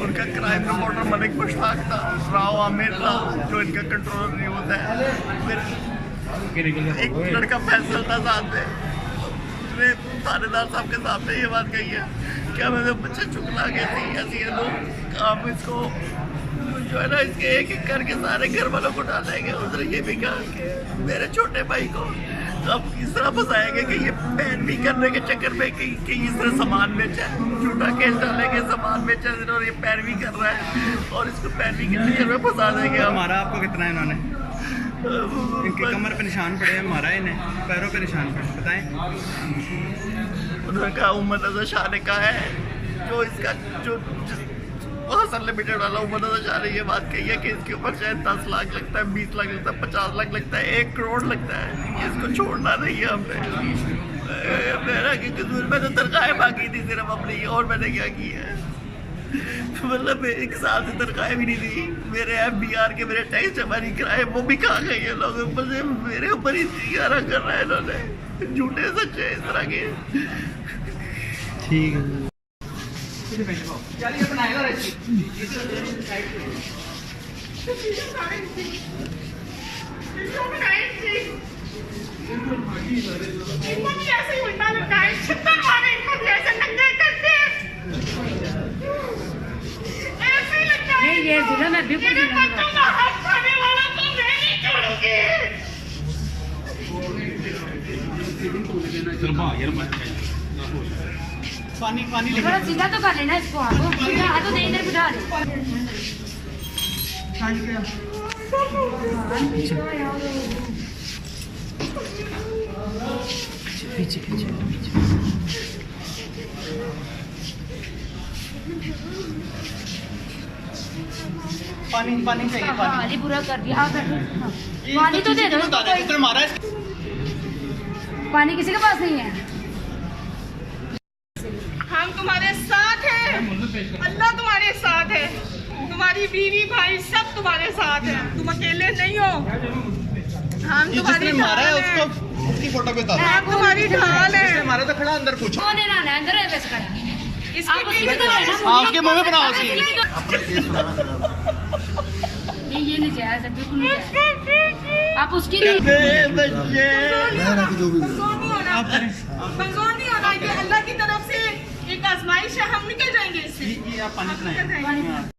उनका crime reporter Malik Mushtaq था, राव आमिर था जो इनका कंट्रोलर न्यूज़ है, फिर एक लड़का फैसल था साथ में, उसने थानेदार साहब के सामने ये बात कही है क्या मेरे बच्चे चुकला गए थे ऐसी है लोग, आप इसको जो है ना इसके एक एक करके सारे घर वालों को डालेंगे। उसने ये भी कहा कि मेरे छोटे भाई को अब इस तरह फंसाएंगे कि ये पैरवी करने के चक्कर में कि इस तरह सामान बेचा है, झूठा केस डालेंगे, सामान बेचा है और ये पैरवी कर रहा है और इसको पैरवी के चक्कर में फंसा देंगे। हमारा आपको कितना है इन्होंने? इनके कमर पे निशान पड़े हैं, मारा इन्हें, पैरों पे निशान पड़े, बताएं। उन्होंने कहा उमर नजर शाह ने कहा है जो इसका जो हसन लिमिटेड वाला उमर नजर शाह ने ये बात कही है कि इसके ऊपर शायद 10 लाख लगता है, 20 लाख लगता है, 50 लाख लगता है, 1 करोड़ लगता है, इसको छोड़ना नहीं है हमने। मेरा कि मैंने तनख्वाहें मांगी थी सिर्फ अपनी, और मैंने क्या किया है, मतलब 1 साल से तनख्वाहें भी नहीं दी, मेरे FBR के मेरे टैक्स जमा नहीं कराए, वो भी खा गए ये लोग, ऊपर से मेरे ऊपर ही चिकारा कर रहा है इन्होंने, झूठे सच्चे इस तरह के। ठीक है ये जिला में बिल्कुल पानी पानी थोड़ा सीधा तो कर लेना इसको, आप हाथ तो नहीं इधर बिठा दे। पीछे पीछे पानी पानी चाहिए, पानी पूरा कर दिया, पानी तो दे दो। मारा पानी किसी के पास नहीं है। हम तुम्हारे साथ हैं, अल्लाह तुम्हारे साथ है, तुम्हारी बीवी भाई सब तुम्हारे साथ हैं, तुम अकेले नहीं हो। हम तुम्हारी मारा है उसको, उसकी फोटो पे हम तुम्हारी ढाल है। मारा तो खड़ा अंदर पूछो, कौन है ना अंदर है वैसे खड़ा, आपके मुंह में बनाओ नहीं, ये नहीं जायज है, बिल्कुल नहीं जायज। आप उसकी कमजोर नहीं होना, ये अल्लाह की तरफ से एक आजमाइश है, हम निकल जाएंगे इससे। ये आप पानी पिलाएं।